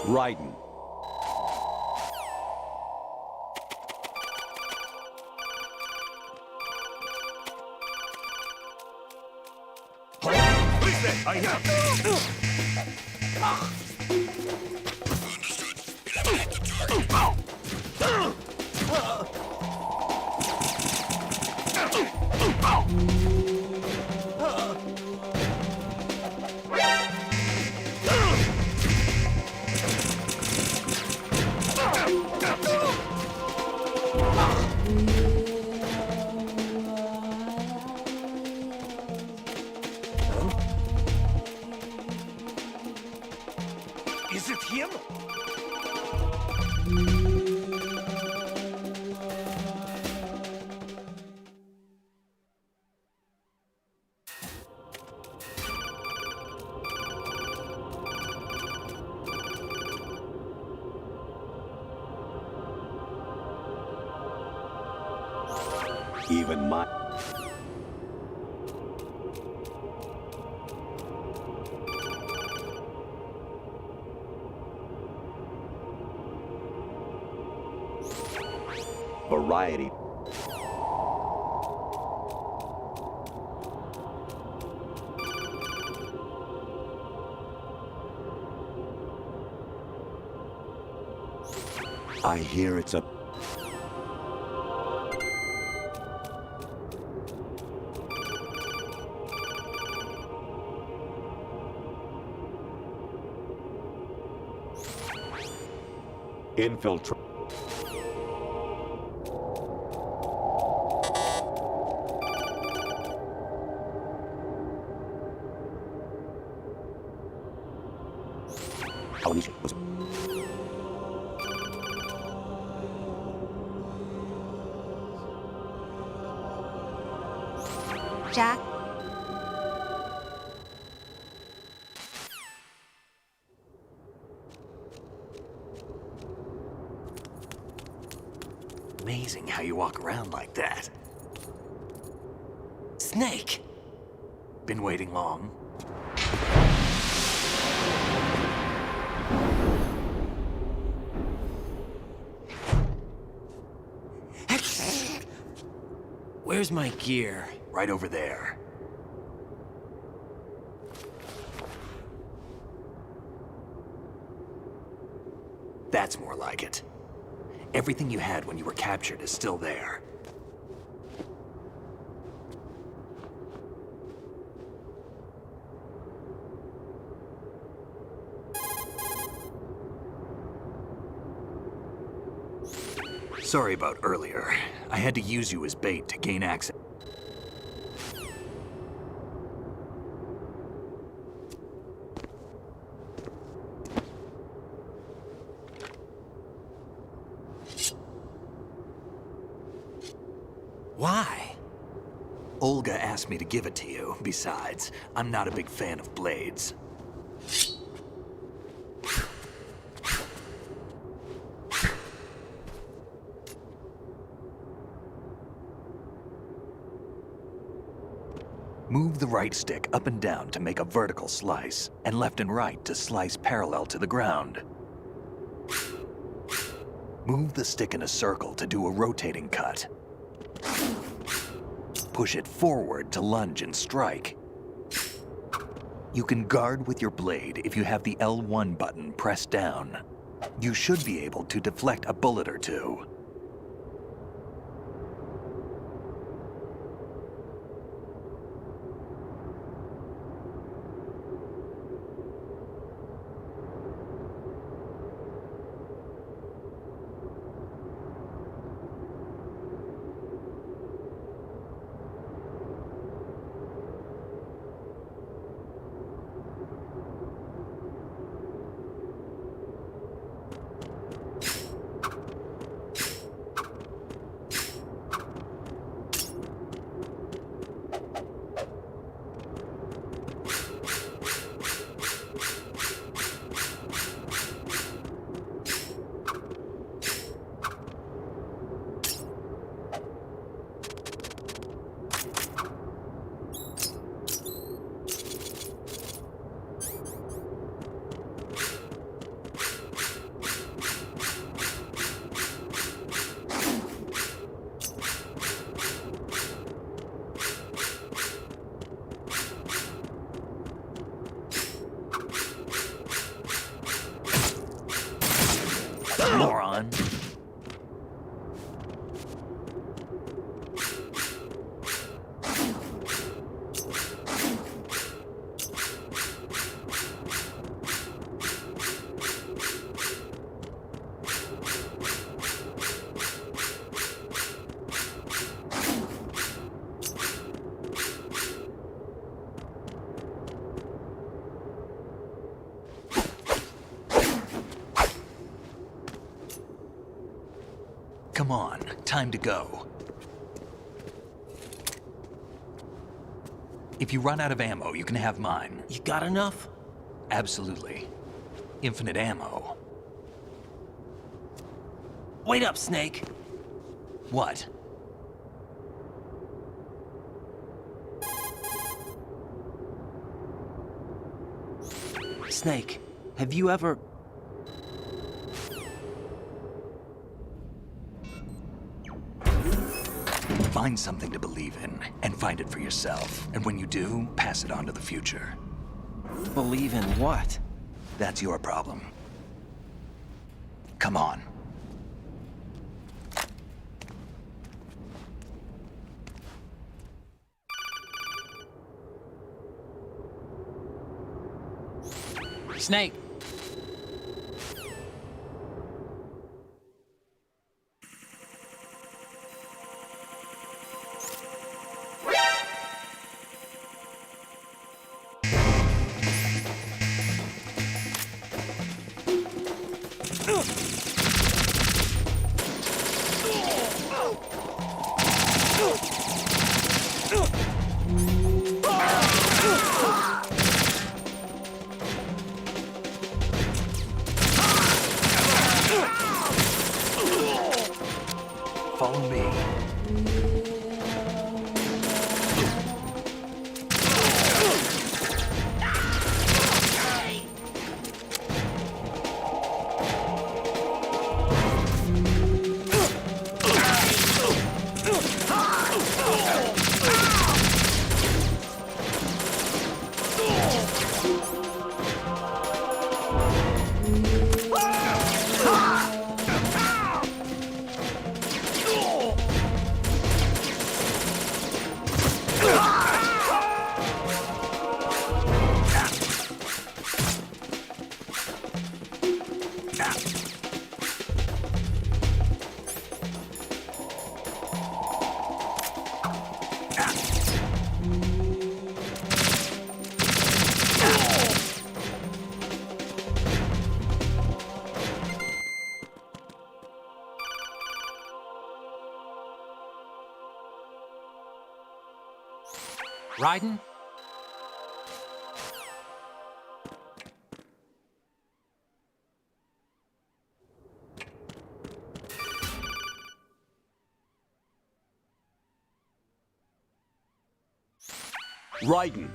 Raiden. Is it him? Even my... variety. I hear it's a... infiltrate. Was Jack? Amazing how you walk around like that. Snake! Been waiting long? Where's my gear? Right over there. That's more like it. Everything you had when you were captured is still there. Sorry about earlier. I had to use you as bait to gain access. Why? Olga asked me to give it to you. Besides, I'm not a big fan of blades. Move the right stick up and down to make a vertical slice, and left and right to slice parallel to the ground. Move the stick in a circle to do a rotating cut. Push it forward to lunge and strike. You can guard with your blade if you have the L1 button pressed down. You should be able to deflect a bullet or two. Come on, time to go. If you run out of ammo, you can have mine. You got enough? Absolutely. Infinite ammo. Wait up, Snake. What? Snake, have you ever... Find something to believe in, and find it for yourself. And when you do, pass it on to the future. Believe in what? That's your problem. Come on. Snake! Follow me. Riding? Raiden.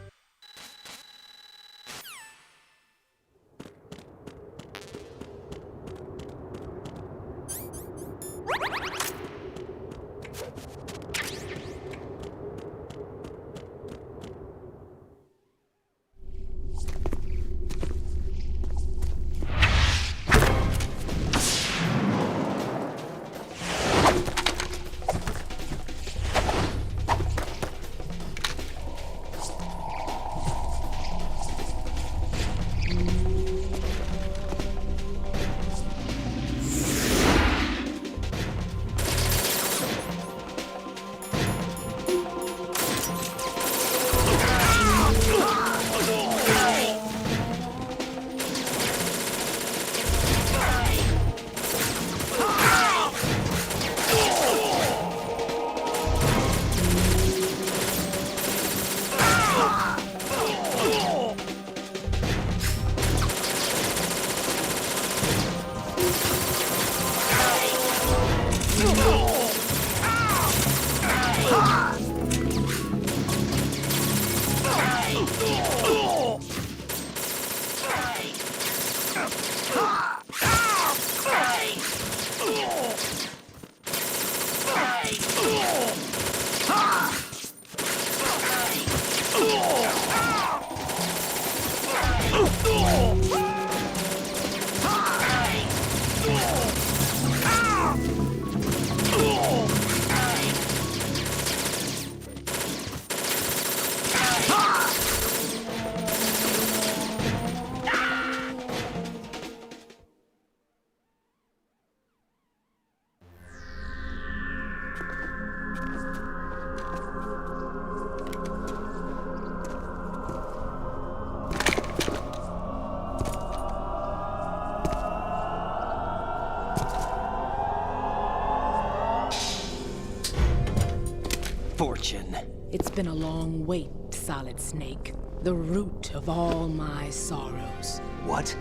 fortune. It's been a long wait, Solid Snake. The root of all my sorrows. What?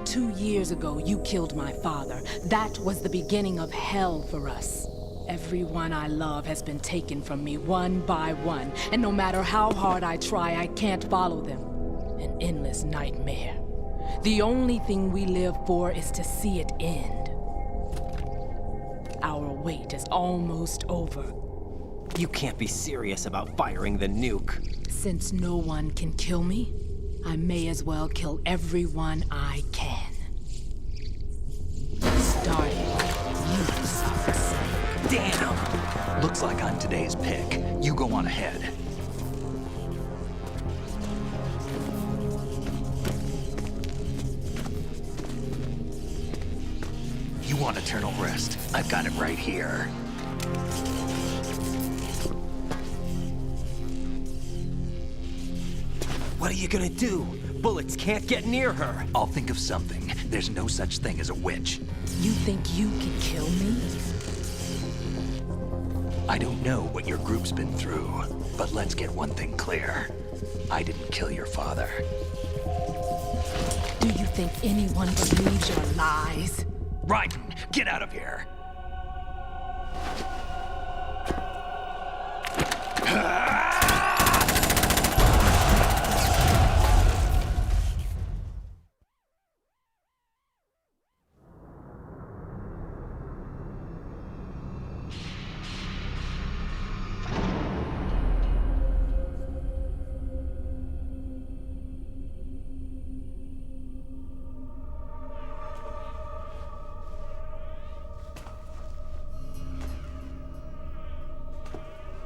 2 years ago, you killed my father. That was the beginning of hell for us. Everyone I love has been taken from me one by one, and no matter how hard I try, I can't follow them. An endless nightmare. The only thing we live for is to see it end. Our wait is almost over. You can't be serious about firing the nuke. Since no one can kill me, I may as well kill everyone I can. Starting with you, Solid Snake. Damn! Looks like I'm today's pick. You go on ahead. You want eternal rest? I've got it right here. What are you gonna do? Bullets can't get near her. I'll think of something. There's no such thing as a witch. You think you can kill me? I don't know what your group's been through, but let's get one thing clear. I didn't kill your father. Do you think anyone believes your lies? Raiden, get out of here!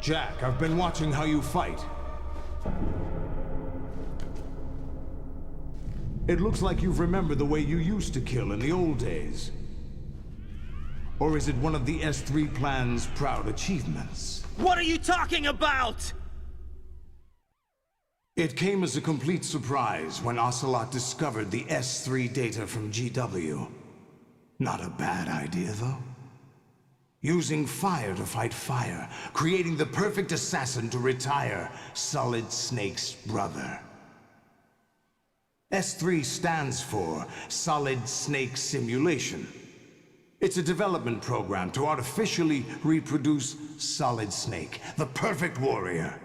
Jack, I've been watching how you fight. It looks like you've remembered the way you used to kill in the old days. Or is it one of the S3 plan's proud achievements? What are you talking about? It came as a complete surprise when Ocelot discovered the S3 data from GW. Not a bad idea, though. Using fire to fight fire, creating the perfect assassin to retire Solid Snake's brother. S3 stands for Solid Snake Simulation. It's a development program to artificially reproduce Solid Snake, the perfect warrior.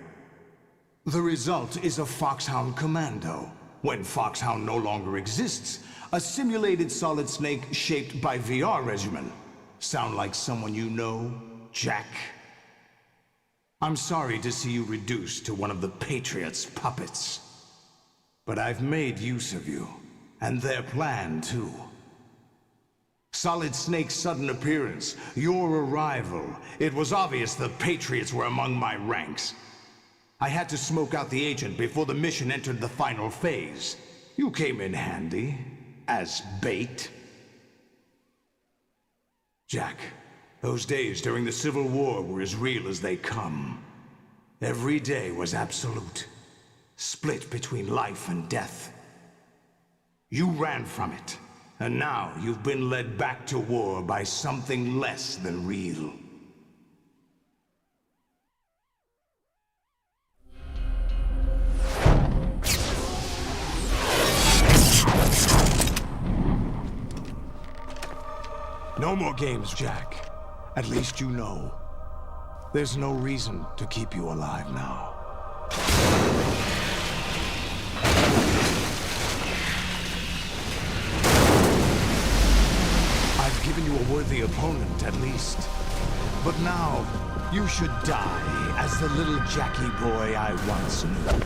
The result is a Foxhound Commando. When Foxhound no longer exists, a simulated Solid Snake shaped by VR regimen. Sound like someone you know, Jack? I'm sorry to see you reduced to one of the Patriots' puppets. But I've made use of you, and their plan too. Solid Snake's sudden appearance, your arrival, it was obvious the Patriots were among my ranks. I had to smoke out the agent before the mission entered the final phase. You came in handy, as bait. Jack, those days during the Civil War were as real as they come. Every day was absolute, split between life and death. You ran from it, and now you've been led back to war by something less than real. No more games, Jack. At least you know. There's no reason to keep you alive now. I've given you a worthy opponent, at least. But now, you should die as the little Jackie boy I once knew.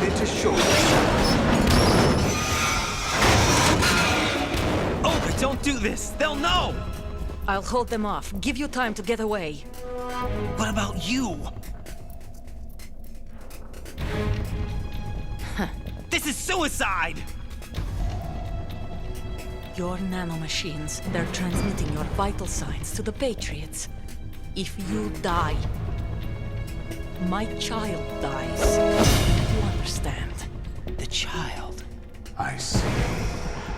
excited to show yourself. Olga, don't do this! They'll know! I'll hold them off. Give you time to get away. What about you? This is suicide! Your nanomachines, they're transmitting your vital signs to the Patriots. If you die, my child dies. You understand? The child. I see.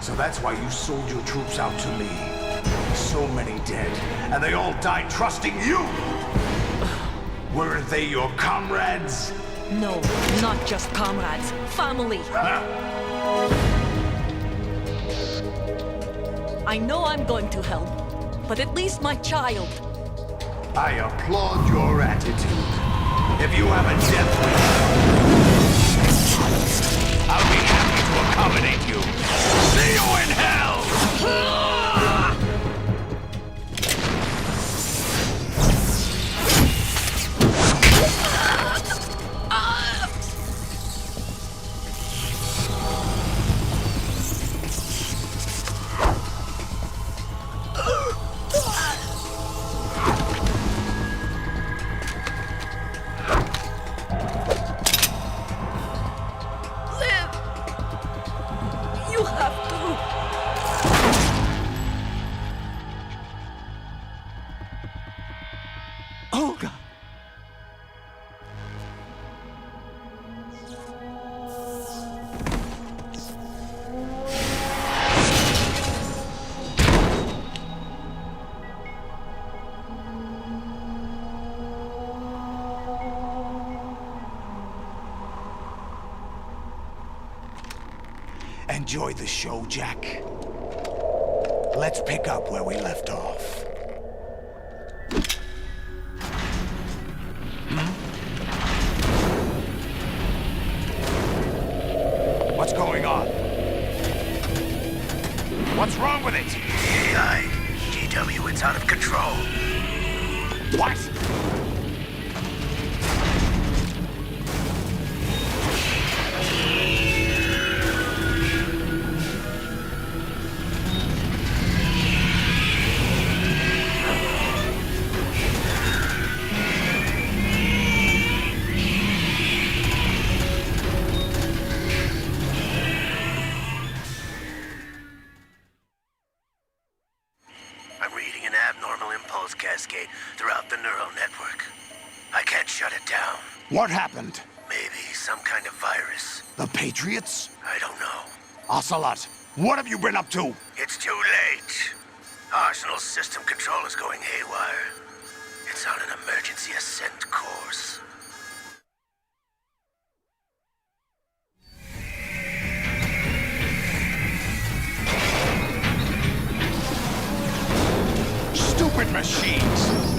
So that's why you sold your troops out to me. So many dead, and they all died trusting you! Weren't they your comrades? No, not just comrades. Family. I know I'm going to hell, but at least my child. I applaud your attitude. If you have a death wish, I'll be happy to accommodate you. See you in hell! You have to. Olga! Enjoy the show, Jack. Let's pick up where we left off. What's going on? What's wrong with it? AI. GW, it's out of control. What? I'm reading an abnormal impulse cascade throughout the neural network. I can't shut it down. What happened? Maybe some kind of virus. The Patriots? I don't know. Ocelot, what have you been up to? It's too late. Arsenal's system control is going haywire. It's on an emergency ascent course. Stupid machines!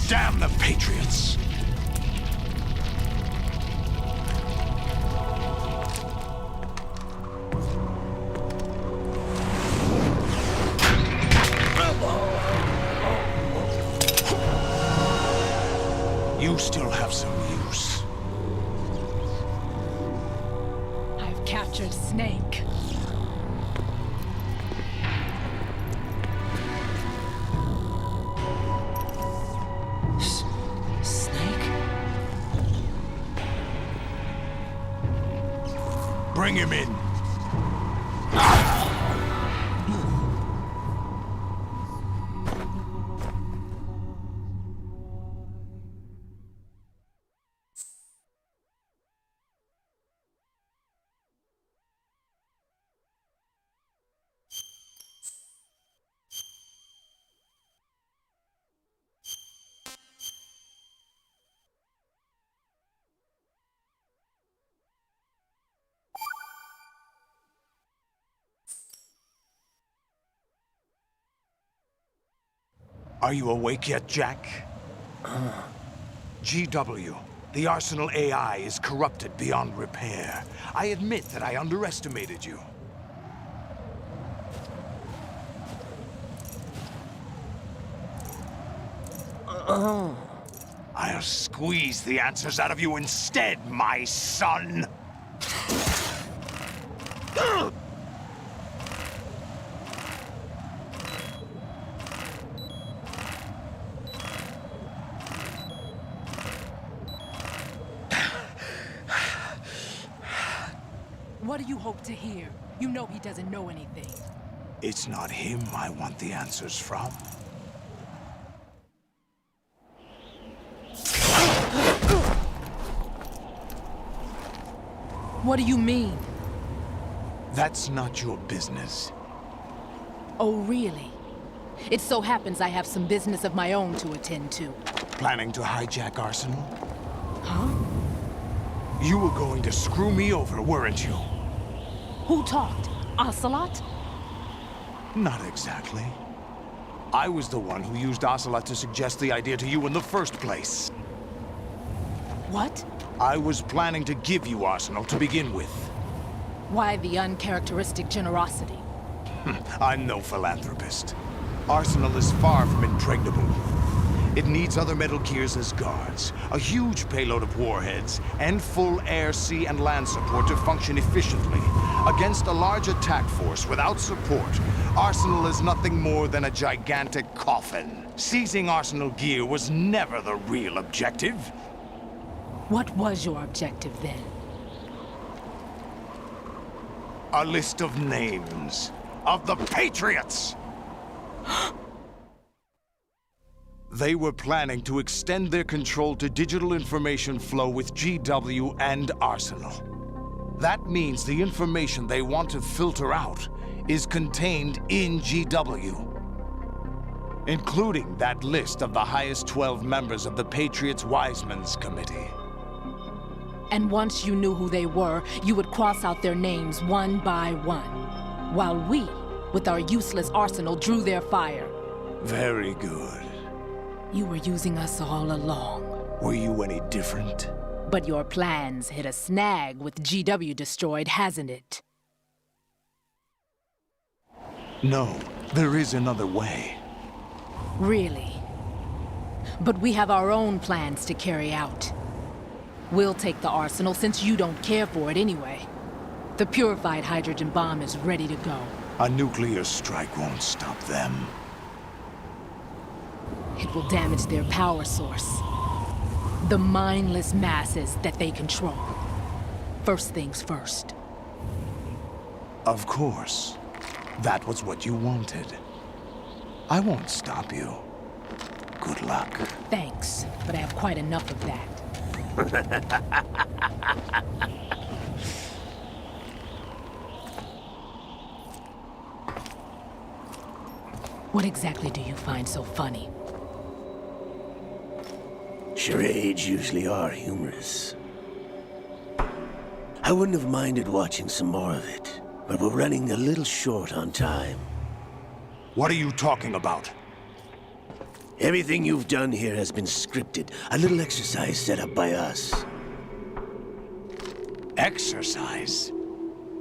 Damn the Patriots! You still have some use. I've captured Snake. Snake? Bring him in. Are you awake yet, Jack? GW, the Arsenal AI is corrupted beyond repair. I admit that I underestimated you. I'll squeeze the answers out of you instead, my son! What do you hope to hear? You know he doesn't know anything. It's not him I want the answers from. What do you mean? That's not your business. Oh, really? It so happens I have some business of my own to attend to. Planning to hijack Arsenal? Huh? You were going to screw me over, weren't you? Who talked? Ocelot? Not exactly. I was the one who used Ocelot to suggest the idea to you in the first place. What? I was planning to give you Arsenal to begin with. Why the uncharacteristic generosity? I'm no philanthropist. Arsenal is far from impregnable. It needs other Metal Gears as guards, a huge payload of warheads, and full air, sea, and land support to function efficiently. Against a large attack force without support, Arsenal is nothing more than a gigantic coffin. Seizing Arsenal gear was never the real objective. What was your objective then? A list of names of the Patriots! They were planning to extend their control to digital information flow with GW and Arsenal. That means the information they want to filter out is contained in GW, including that list of the highest 12 members of the Patriots Wiseman's Committee. And once you knew who they were, you would cross out their names one by one, while we, with our useless arsenal, drew their fire. Very good. You were using us all along. Were you any different? But your plans hit a snag with GW destroyed, hasn't it? No, there is another way. Really? But we have our own plans to carry out. We'll take the arsenal since you don't care for it anyway. The purified hydrogen bomb is ready to go. A nuclear strike won't stop them. It will damage their power source. The mindless masses that they control. First things first. Of course. That was what you wanted. I won't stop you. Good luck. Thanks, but I have quite enough of that. What exactly do you find so funny? Charades usually are humorous. I wouldn't have minded watching some more of it, but we're running a little short on time. What are you talking about? Everything you've done here has been scripted, a little exercise set up by us. Exercise?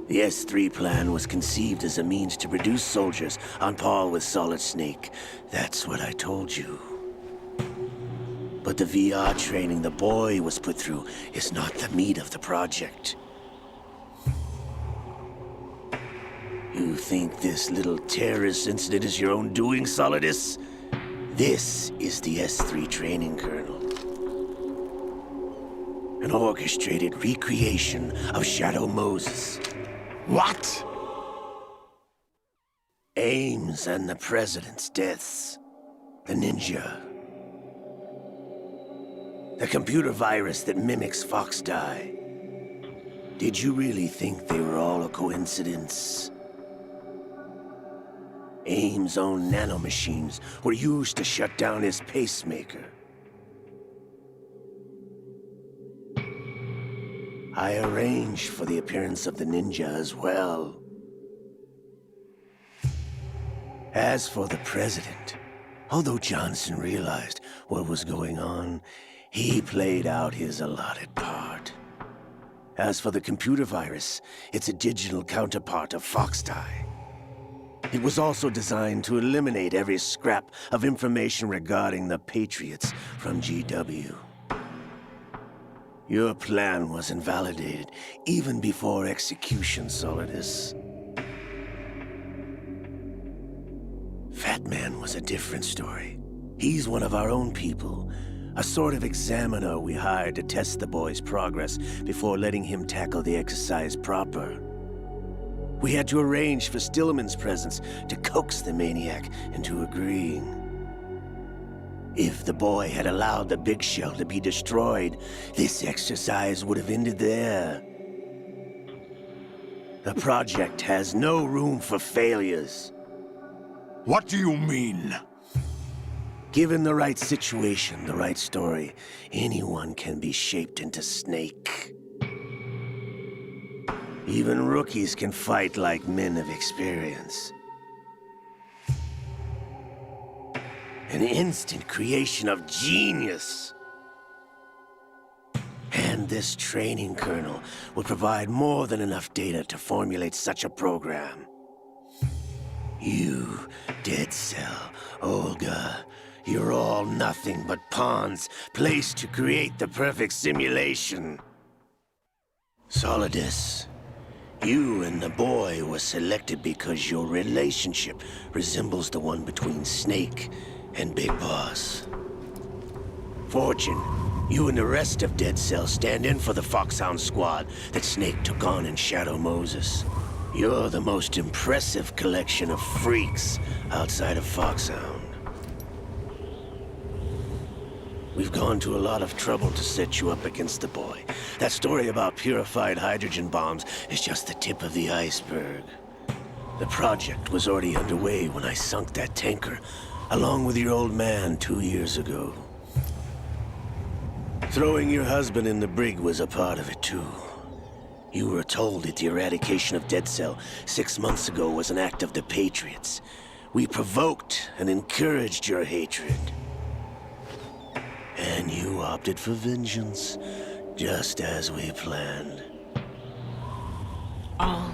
The S3 plan was conceived as a means to produce soldiers on par with Solid Snake. That's what I told you. But the VR training the boy was put through is not the meat of the project. You think this little terrorist incident is your own doing, Solidus? This is the S3 training kernel. An orchestrated recreation of Shadow Moses. What? Ames and the President's deaths. The ninja. The computer virus that mimics Foxdie. Did you really think they were all a coincidence? Ames' own nanomachines were used to shut down his pacemaker. I arranged for the appearance of the ninja as well. As for the President, Although Johnson realized what was going on, he played out his allotted part. As for the computer virus, it's a digital counterpart of Foxtie. It was also designed to eliminate every scrap of information regarding the Patriots from GW. Your plan was invalidated even before execution, Solidus. Fat Man was a different story. He's one of our own people, a sort of examiner we hired to test the boy's progress before letting him tackle the exercise proper. We had to arrange for Stillman's presence to coax the maniac into agreeing. If the boy had allowed the big shell to be destroyed, this exercise would have ended there. The project has no room for failures. What do you mean? Given the right situation, the right story, anyone can be shaped into Snake. Even rookies can fight like men of experience. An instant creation of genius. And this training kernel will provide more than enough data to formulate such a program. You, Dead Cell, Olga, you're all nothing but pawns placed to create the perfect simulation. Solidus, you and the boy were selected because your relationship resembles the one between Snake and Big Boss. Fortune, you and the rest of Dead Cell stand in for the Foxhound squad that Snake took on in Shadow Moses. You're the most impressive collection of freaks outside of Foxhound. We've gone to a lot of trouble to set you up against the boy. That story about purified hydrogen bombs is just the tip of the iceberg. The project was already underway when I sunk that tanker, along with your old man 2 years ago. Throwing your husband in the brig was a part of it too. You were told that the eradication of Dead Cell 6 months ago was an act of the Patriots. We provoked and encouraged your hatred. And you opted for vengeance, just as we planned. All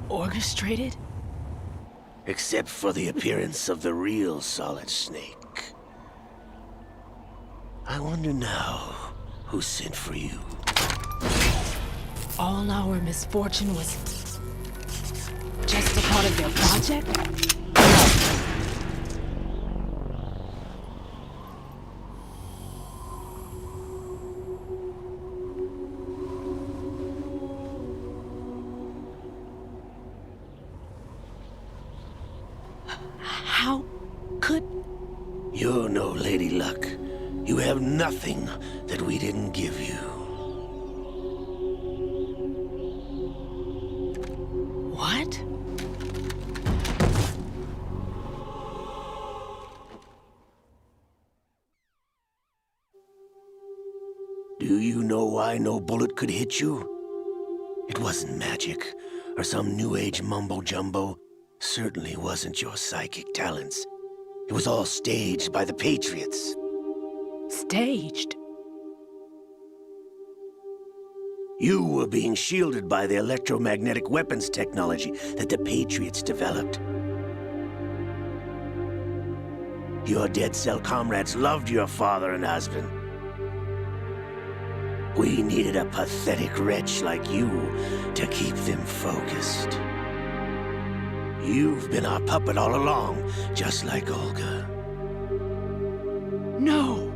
orchestrated? Except for the appearance of the real Solid Snake. I wonder now who sent for you. All our misfortune was just a part of their project? How could... You're no Lady Luck. You have nothing that we didn't give you. What? Do you know why no bullet could hit you? It wasn't magic, or some new age mumbo-jumbo. Certainly wasn't your psychic talents. It was all staged by the Patriots. Staged? You were being shielded by the electromagnetic weapons technology that the Patriots developed. Your Dead Cell comrades loved your father and husband. We needed a pathetic wretch like you to keep them focused. You've been our puppet all along, just like Olga. No!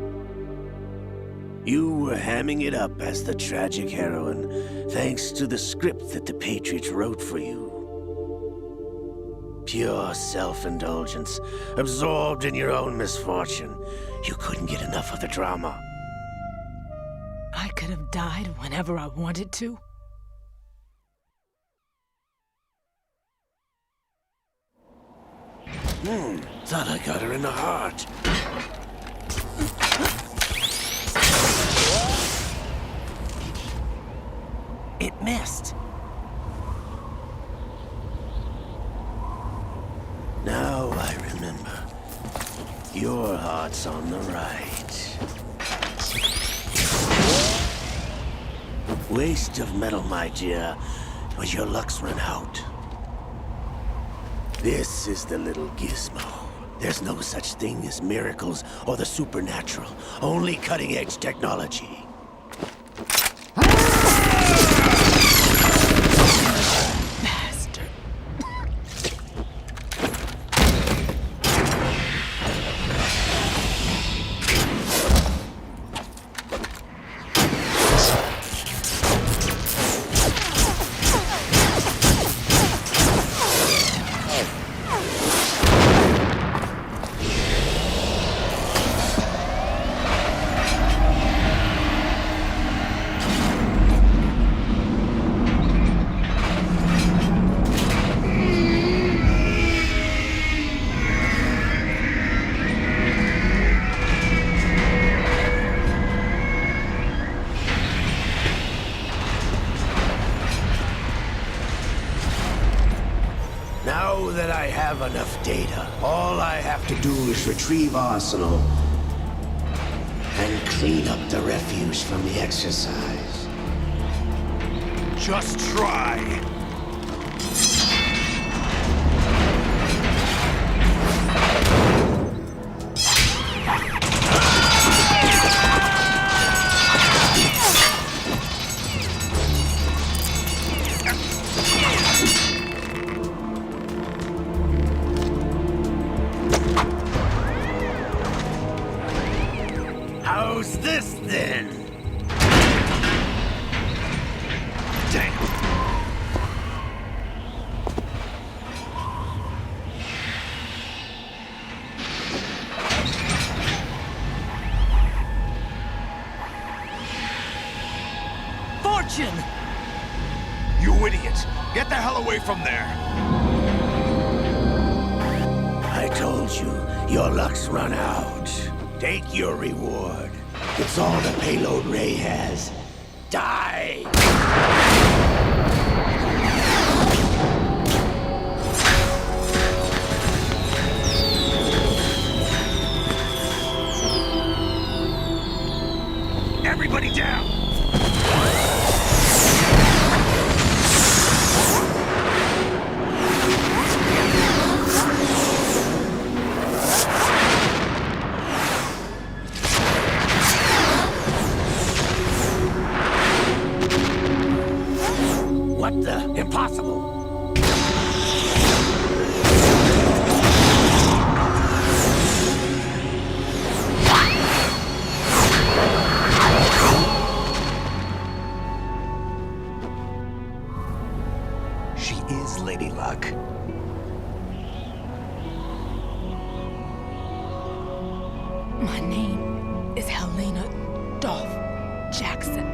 You were hamming it up as the tragic heroine, thanks to the script that the Patriots wrote for you. Pure self-indulgence, absorbed in your own misfortune. You couldn't get enough of the drama. I could have died whenever I wanted to. Thought I got her in the heart. It missed. Now I remember. Your heart's on the right. Waste of metal, my dear, but your luck's run out. This is the little gizmo. There's no such thing as miracles or the supernatural, only cutting-edge technology. Bastard. Now that I have enough data, all I have to do is retrieve Arsenal and clean up the refuse from the exercise. Just try. How's this then? Damn. Fortune! You idiot! Get the hell away from there! I told you, your luck's run out. Take your reward. It's all the payload Ray has. Die! Everybody down! What the? Impossible! She is Lady Luck. My name is Helena Dolph Jackson,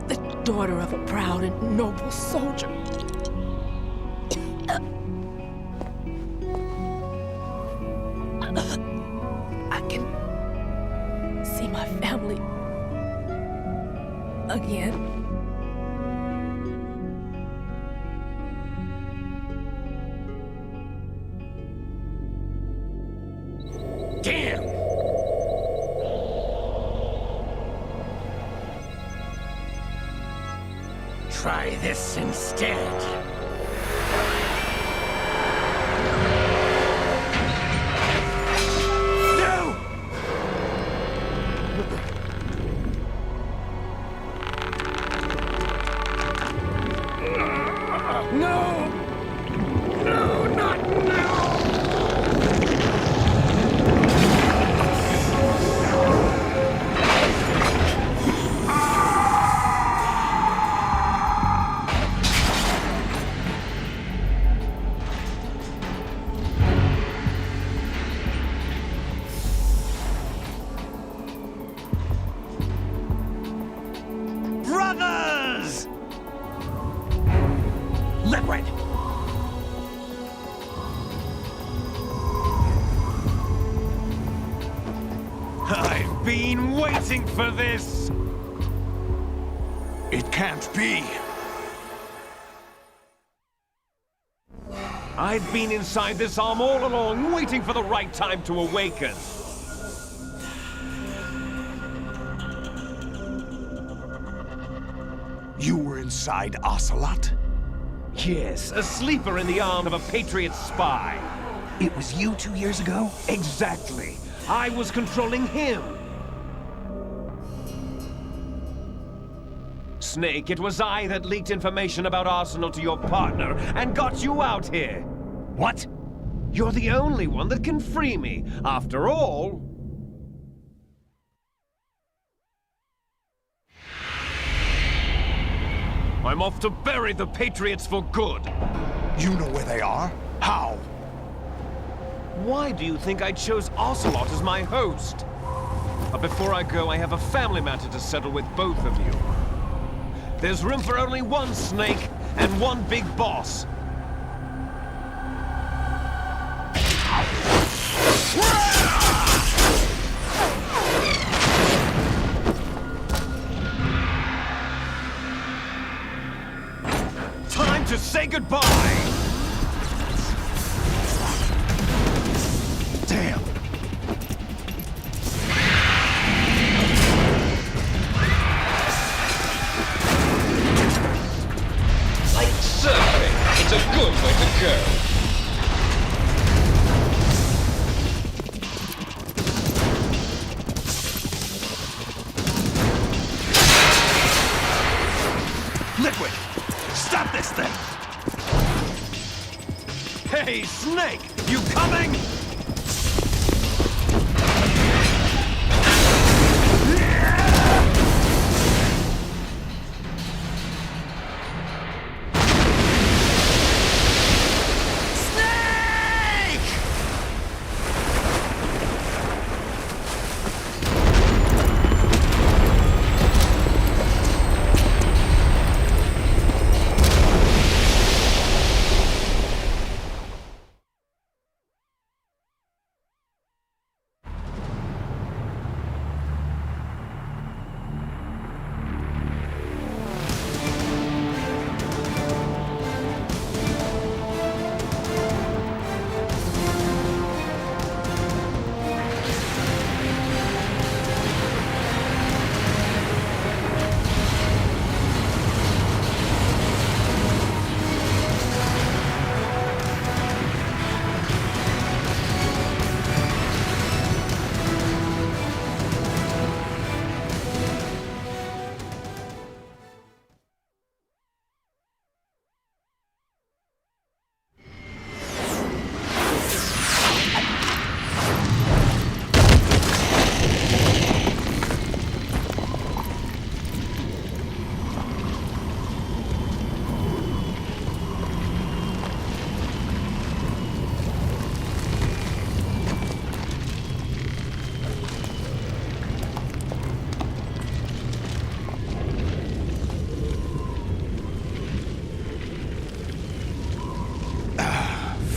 the daughter of a proud and noble soldier. I can see my family again. Damn! Try this instead. No! No! No, not now! Brothers! Liquid! I've been waiting for this! It can't be! I've been inside this arm all along, waiting for the right time to awaken. You were inside Ocelot? Yes, a sleeper in the arm of a Patriot spy. It was you 2 years ago? Exactly. I was controlling him. Snake, it was I that leaked information about Arsenal to your partner and got you out here. What? You're the only one that can free me. After all... I'm off to bury the Patriots for good. You know where they are? How? Why do you think I chose Ocelot as my host? But before I go, I have a family matter to settle with both of you. There's room for only one Snake and one big boss. Time to say goodbye! Damn! Like surfing, it's a good way to go. Liquid! Stop this thing! Hey, Snake! You coming?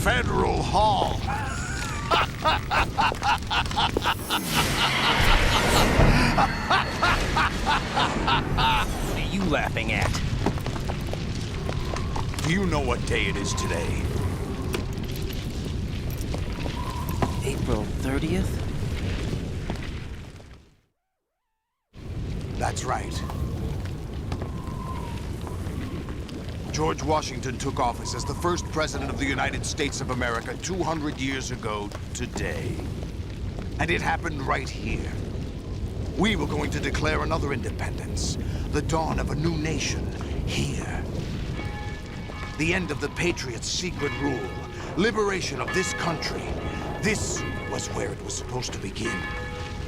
Federal Hall. What are you laughing at? Do you know what day it is today? April 30th? That's right. George Washington took office as the first president of the United States of America 200 years ago today. And it happened right here. We were going to declare another independence, the dawn of a new nation, here. The end of the Patriots' secret rule, liberation of this country. This was where it was supposed to begin.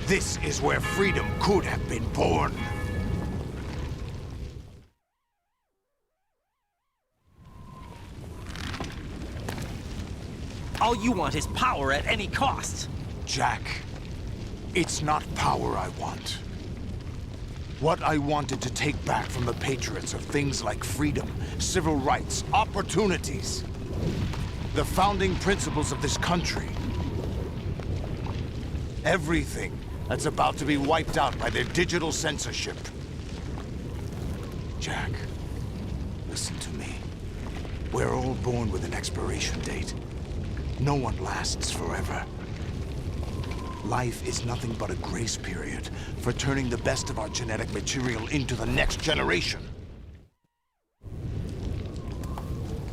This is where freedom could have been born. All you want is power at any cost. Jack, it's not power I want. What I wanted to take back from the Patriots are things like freedom, civil rights, opportunities. The founding principles of this country. Everything that's about to be wiped out by their digital censorship. Jack, listen to me. We're all born with an expiration date. No one lasts forever. Life is nothing but a grace period for turning the best of our genetic material into the next generation.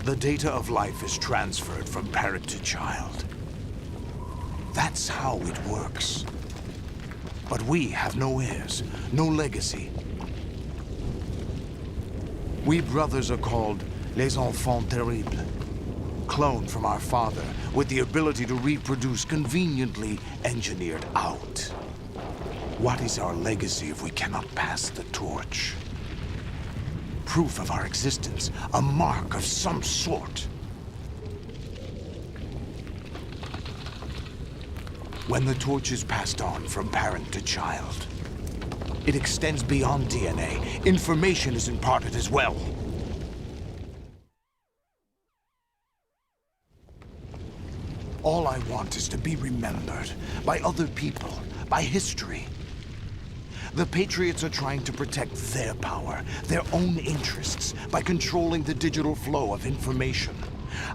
The data of life is transferred from parent to child. That's how it works. But we have no heirs, no legacy. We brothers are called les enfants terribles, cloned from our father with the ability to reproduce conveniently engineered out. What is our legacy if we cannot pass the torch? Proof of our existence, a mark of some sort. When the torch is passed on from parent to child, it extends beyond DNA. Information is imparted as well. All I want is to be remembered by other people, by history. The Patriots are trying to protect their power, their own interests, by controlling the digital flow of information.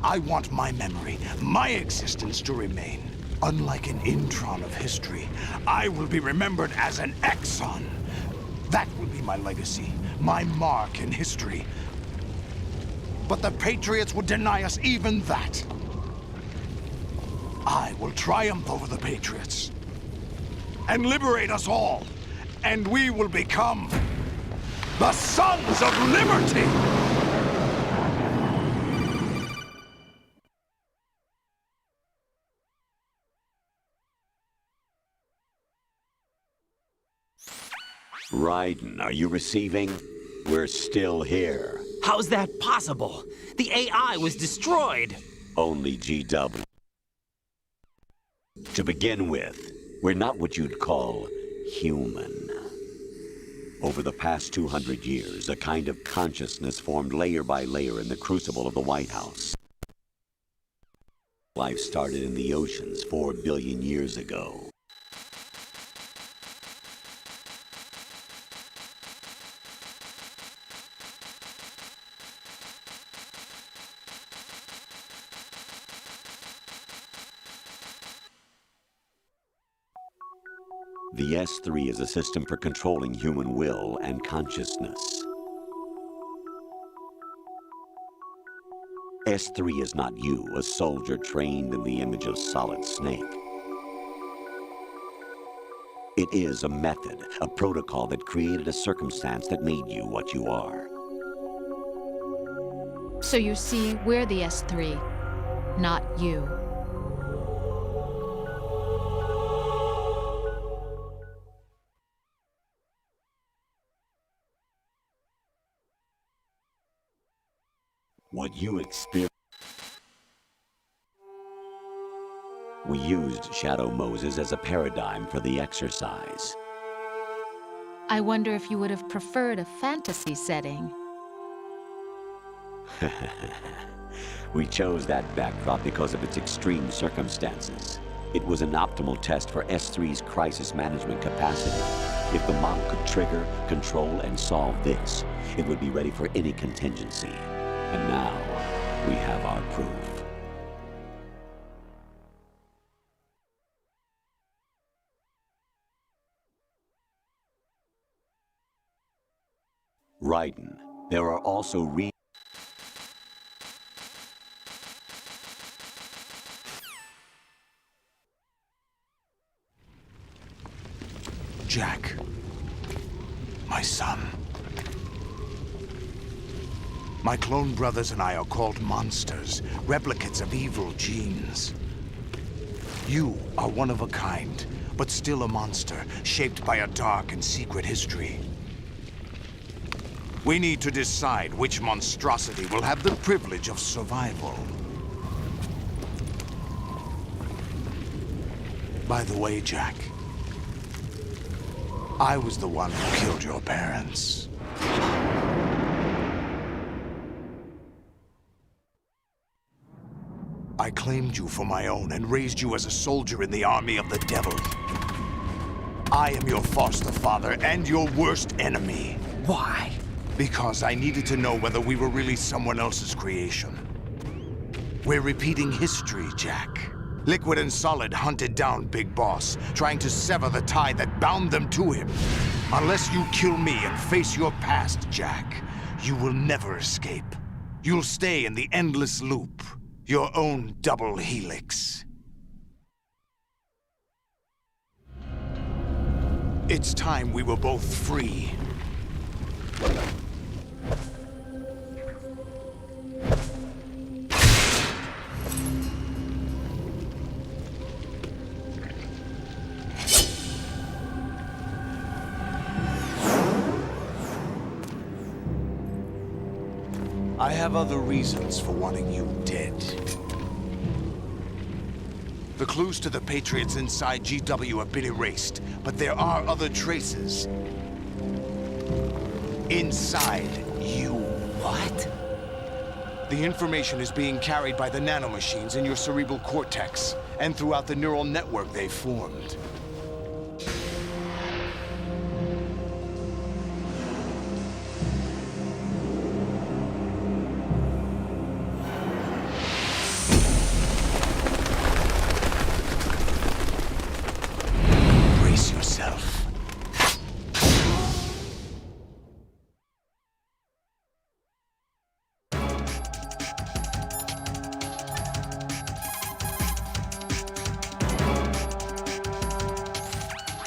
I want my memory, my existence to remain. Unlike an intron of history, I will be remembered as an exon. That will be my legacy, my mark in history. But the Patriots would deny us even that. I will triumph over the Patriots and liberate us all, and we will become the Sons of Liberty! Raiden, are you receiving? We're still here. How's that possible? The AI was destroyed. Only GW. To begin with, we're not what you'd call human. Over the past 200 years, a kind of consciousness formed layer by layer in the crucible of the White House. Life started in the oceans 4 billion years ago. The S3 is a system for controlling human will and consciousness. S3 is not you, a soldier trained in the image of Solid Snake. It is a method, a protocol that created a circumstance that made you what you are. So you see, we're the S3, not you. What you experience. We used Shadow Moses as a paradigm for the exercise. I wonder if you would have preferred a fantasy setting. We chose that backdrop because of its extreme circumstances. It was an optimal test for S3's crisis management capacity. If the model could trigger, control, and solve this, it would be ready for any contingency. And now, we have our proof. Raiden, there are also Jack, my son. My clone brothers and I are called monsters, replicates of evil genes. You are one of a kind, but still a monster, shaped by a dark and secret history. We need to decide which monstrosity will have the privilege of survival. By the way, Jack, I was the one who killed your parents. I claimed you for my own and raised you as a soldier in the army of the devil. I am your foster father and your worst enemy. Why? Because I needed to know whether we were really someone else's creation. We're repeating history, Jack. Liquid and Solid hunted down Big Boss, trying to sever the tie that bound them to him. Unless you kill me and face your past, Jack, you will never escape. You'll stay in the endless loop, your own double helix. It's time we were both free. I have other reasons for wanting you dead. The clues to the Patriots inside GW have been erased, but there are other traces. Inside you. What? The information is being carried by the nanomachines in your cerebral cortex, and throughout the neural network they formed.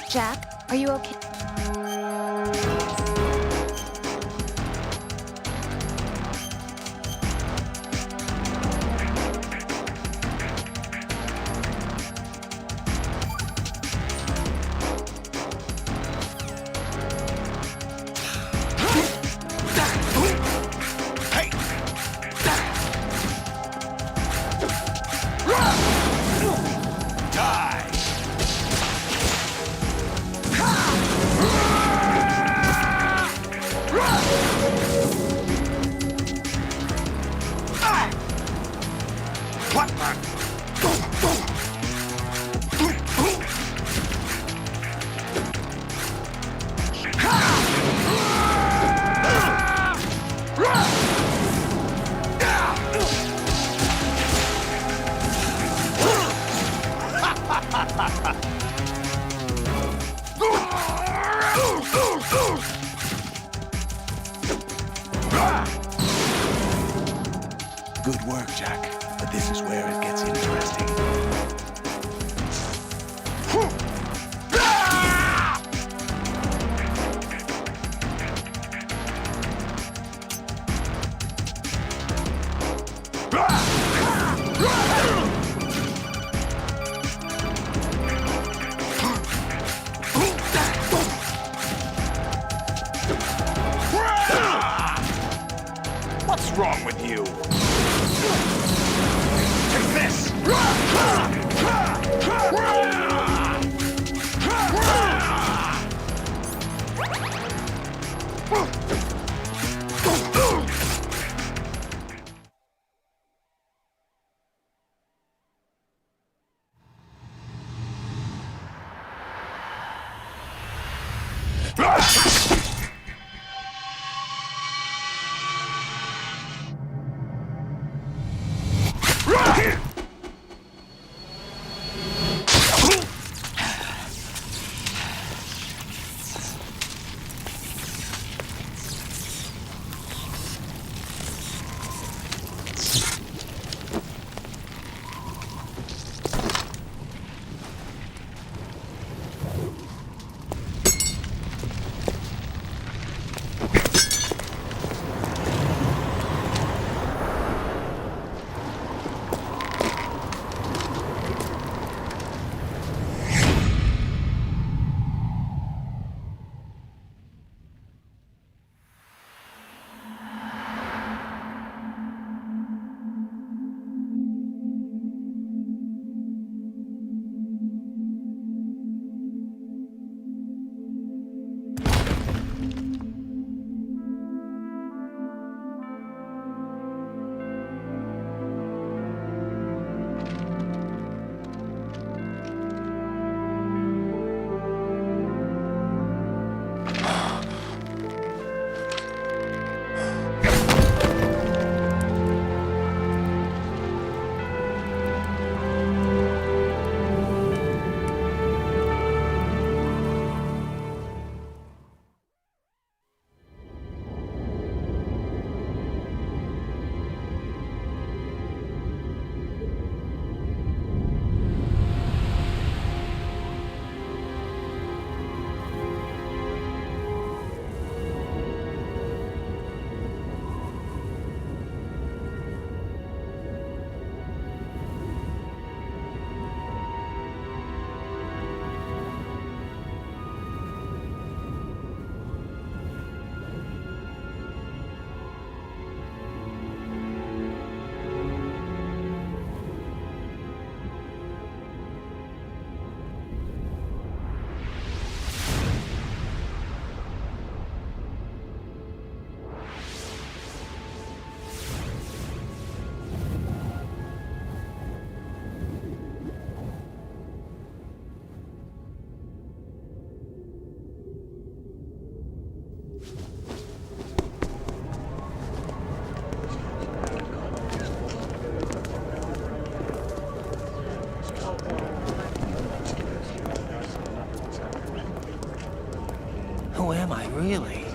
Jack, are you okay? Good work, Jack. But this is where it gets interesting. What's wrong with you? Take this! Really?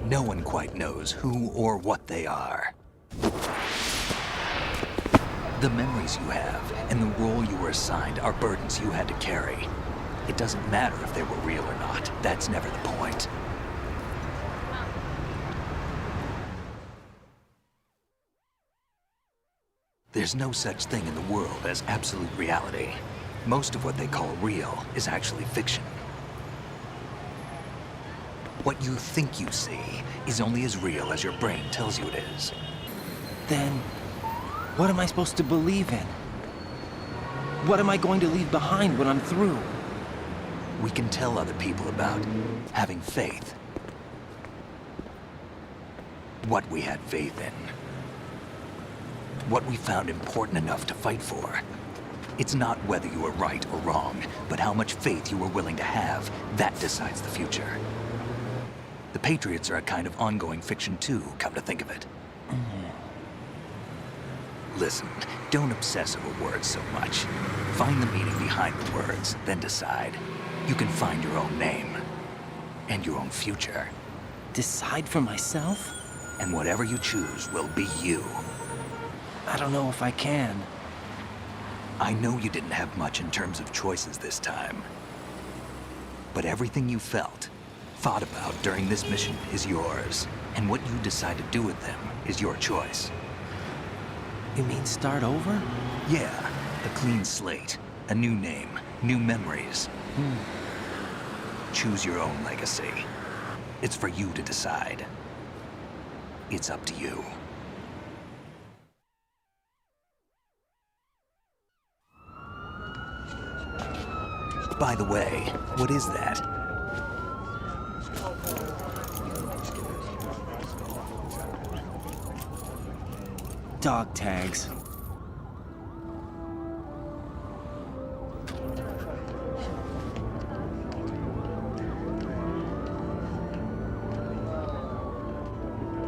No one quite knows who or what they are. The memories you have and the role you were assigned are burdens you had to carry. It doesn't matter if they were real or not. That's never the point. There's no such thing in the world as absolute reality. Most of what they call real is actually fiction. What you think you see is only as real as your brain tells you it is. Then, what am I supposed to believe in? What am I going to leave behind when I'm through? We can tell other people about having faith. What we had faith in. What we found important enough to fight for. It's not whether you were right or wrong, but how much faith you were willing to have. That decides the future. The Patriots are a kind of ongoing fiction too, come to think of it. Listen, don't obsess over words so much. Find the meaning behind the words, then decide. You can find your own name. And your own future. Decide for myself? And whatever you choose will be you. I don't know if I can. I know you didn't have much in terms of choices this time. But everything you felt, thought about during this mission is yours. And what you decide to do with them is your choice. You mean start over? Yeah, a clean slate, a new name, new memories. Choose your own legacy. It's for you to decide. It's up to you. By the way, what is that? Dog tags.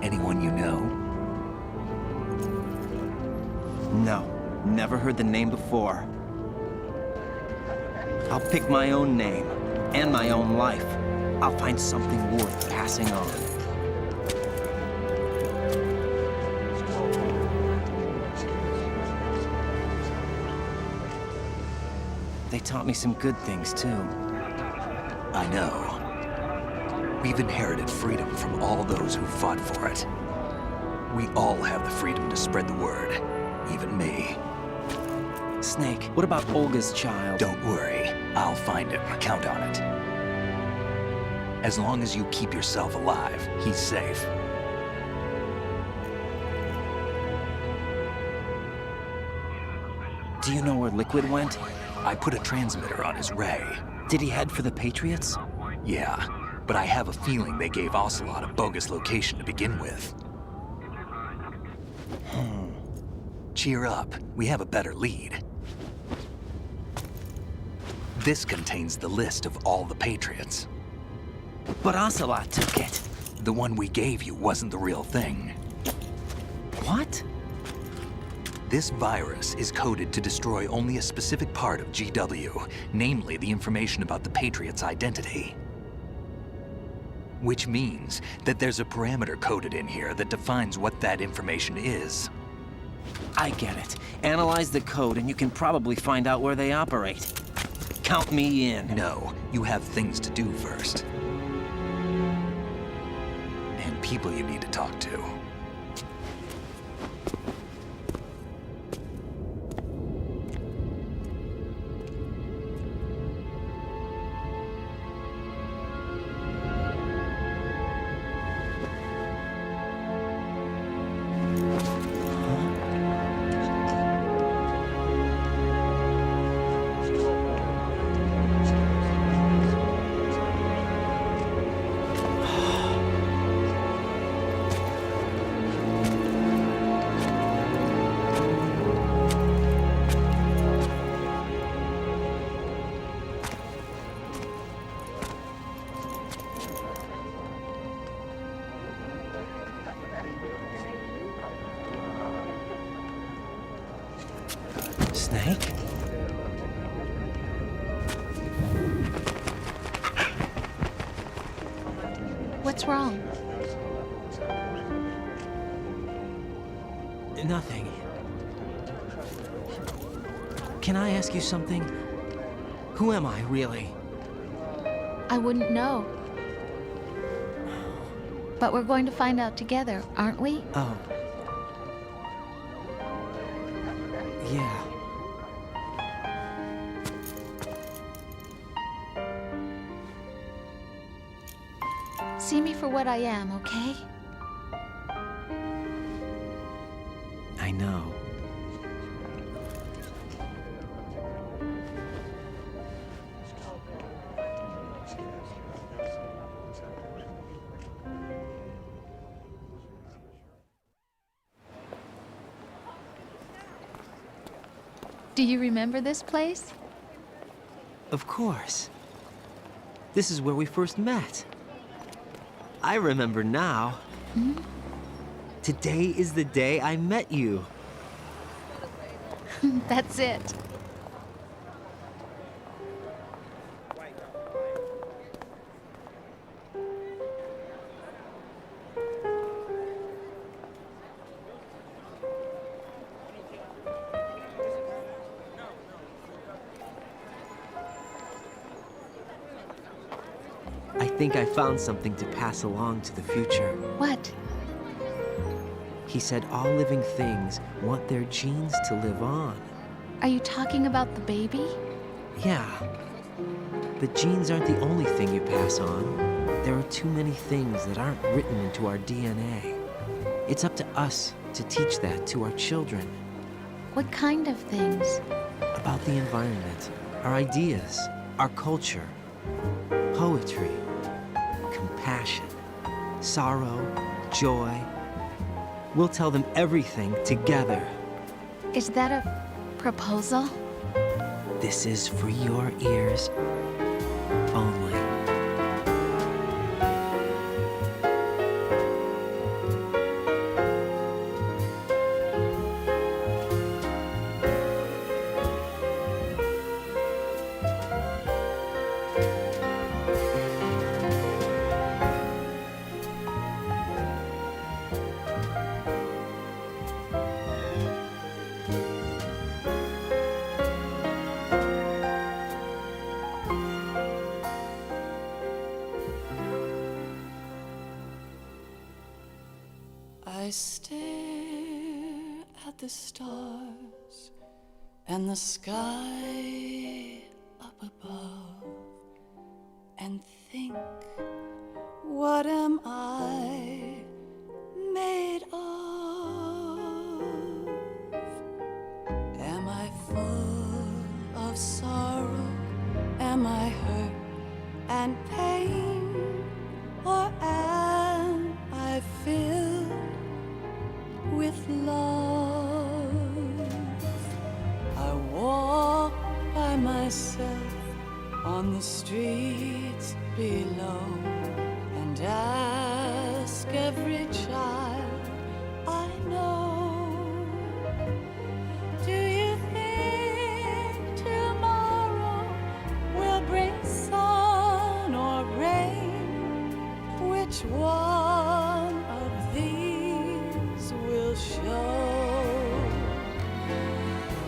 Anyone you know? No, never heard the name before. I'll pick my own name, and my own life. I'll find something worth passing on. They taught me some good things, too. I know. We've inherited freedom from all those who fought for it. We all have the freedom to spread the word, even me. Snake, what about Olga's child? Don't worry, I'll find him. Count on it. As long as you keep yourself alive, he's safe. Do you know where Liquid went? I put a transmitter on his ray. Did he head for the Patriots? Yeah, but I have a feeling they gave Ocelot a bogus location to begin with. Cheer up, we have a better lead. This contains the list of all the Patriots. But Ocelot took it. The one we gave you wasn't the real thing. What? This virus is coded to destroy only a specific part of GW, namely the information about the Patriots' identity. Which means that there's a parameter coded in here that defines what that information is. I get it. Analyze the code and you can probably find out where they operate. Count me in. No, you have things to do first. And people you need to talk to. Snake? What's wrong? Nothing. Can I ask you something? Who am I, really? I wouldn't know. But we're going to find out together, aren't we? Oh. Yeah. See me for what I am, okay? I know. Do you remember this place? Of course. This is where we first met. I remember now. Today is the day I met you. That's it. I think I found something to pass along to the future. What? He said all living things want their genes to live on. Are you talking about the baby? Yeah. The genes aren't the only thing you pass on. There are too many things that aren't written into our DNA. It's up to us to teach that to our children. What kind of things? About the environment, our ideas, our culture, poetry, compassion, sorrow, joy. We'll tell them everything together. Is that a proposal? This is for your ears only. I stare at the stars and the sky up above and think, what am I made of? Am I full of sorrow? Am I hurt and pain? Or am I filled with love? I walk by myself on the streets below and ask every child I know, do you think tomorrow will bring sun or rain? Which one of these will show?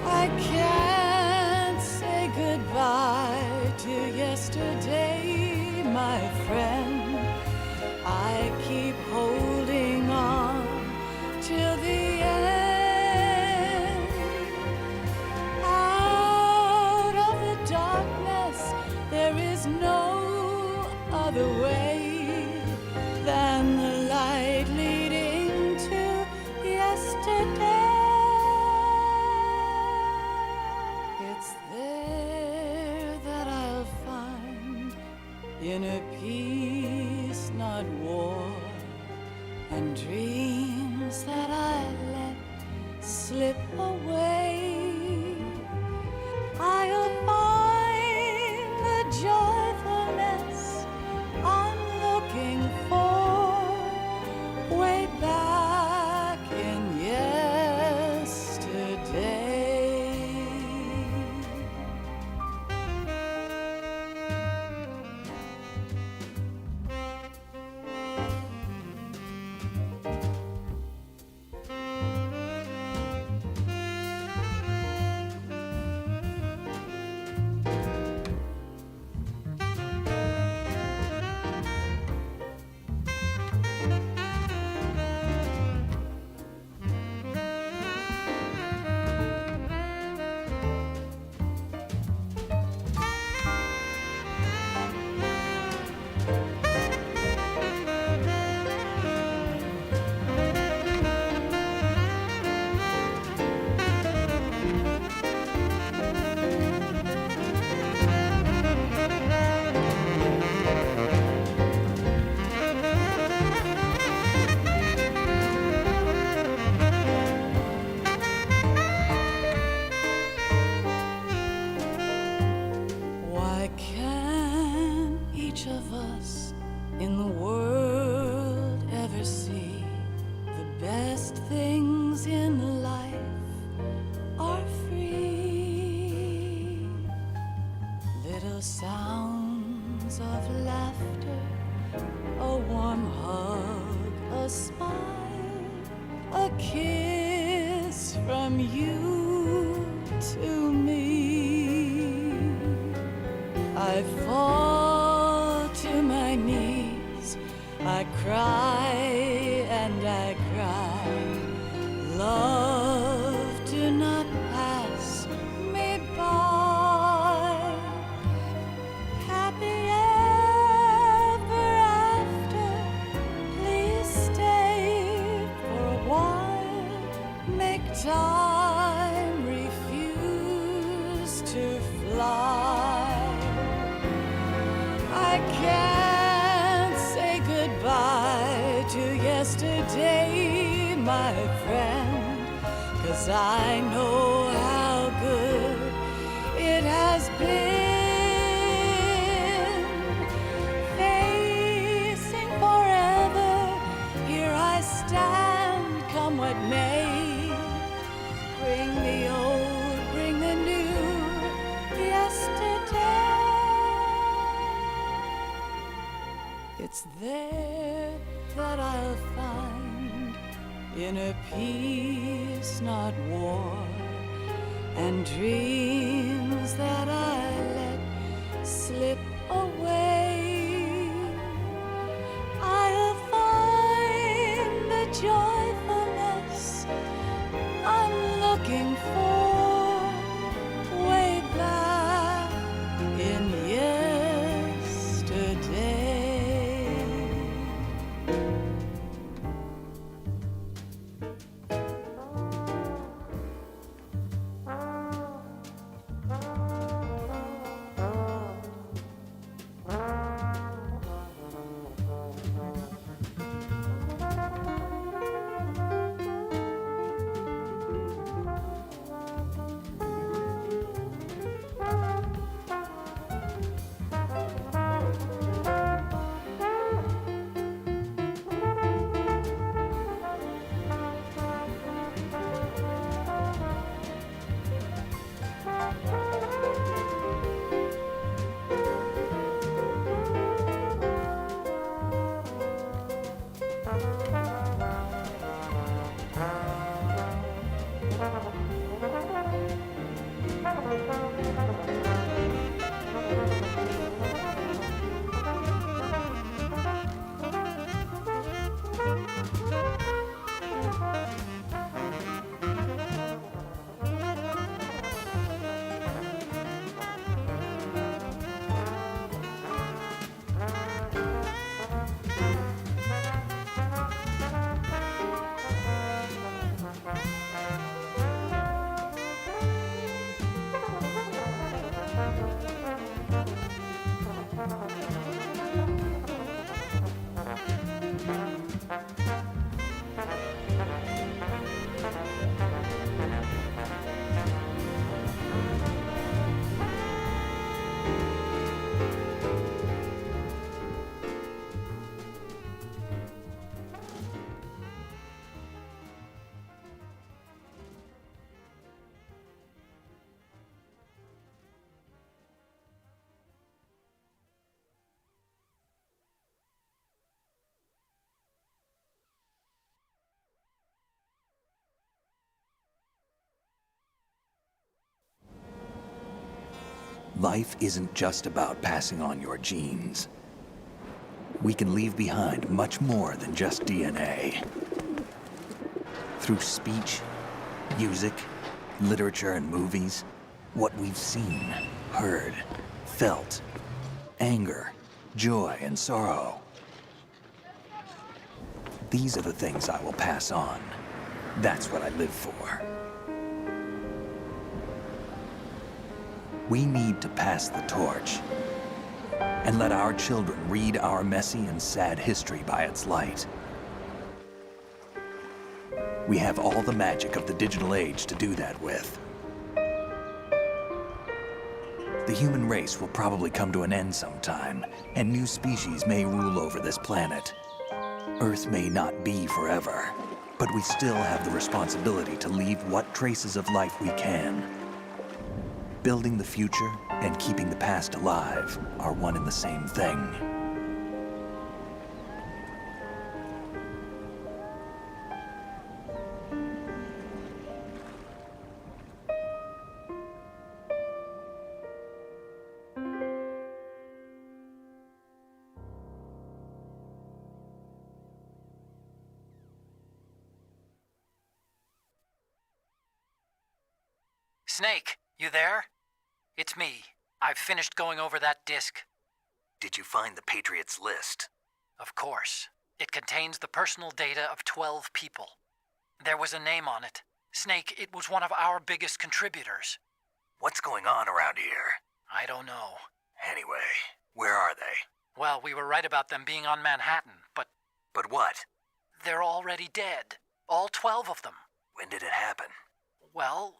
I can't say goodbye to yesterday, my friend. I keep holding on till the end. Out of the darkness, there is no other way than the light leading to yesterday. It's there that I'll find inner peace, not war, and dreams that I let slip away. I'll find the joyfulness I'm looking for way back in yesterday. sounds of laughter, a warm hug, a smile, a kiss from you to me. I fall to my knees, I cry and I cry. Love, do not pass me by. Happy ever after, please stay for a while. Make time, refuse to fly. I can't say goodbye to yesterday, my friend, 'cause I know how good it has been. Facing forever, here I stand, come what may. Bring the old, bring the new, yesterday. It's there that I'll find inner peace, not war, and dreams that I let slip away. I'll find the joyfulness I'm looking for way back in yesterday. Life isn't just about passing on your genes. We can leave behind much more than just DNA. Through speech, music, literature, and movies, what we've seen, heard, felt, anger, joy, and sorrow. These are the things I will pass on. That's what I live for. We need to pass the torch and let our children read our messy and sad history by its light. We have all the magic of the digital age to do that with. The human race will probably come to an end sometime, and new species may rule over this planet. Earth may not be forever, but we still have the responsibility to leave what traces of life we can. Building the future and keeping the past alive are one and the same thing. Snake, you there? It's me. I've finished going over that disk. Did you find the Patriots list? Of course. It contains the personal data of 12 people. There was a name on it. Snake, it was one of our biggest contributors. What's going on around here? I don't know. Anyway, where are they? Well, we were right about them being on Manhattan, but But what? they're already dead. All 12 of them. When did it happen? Well,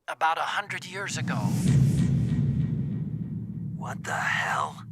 about 100 years ago. What the hell?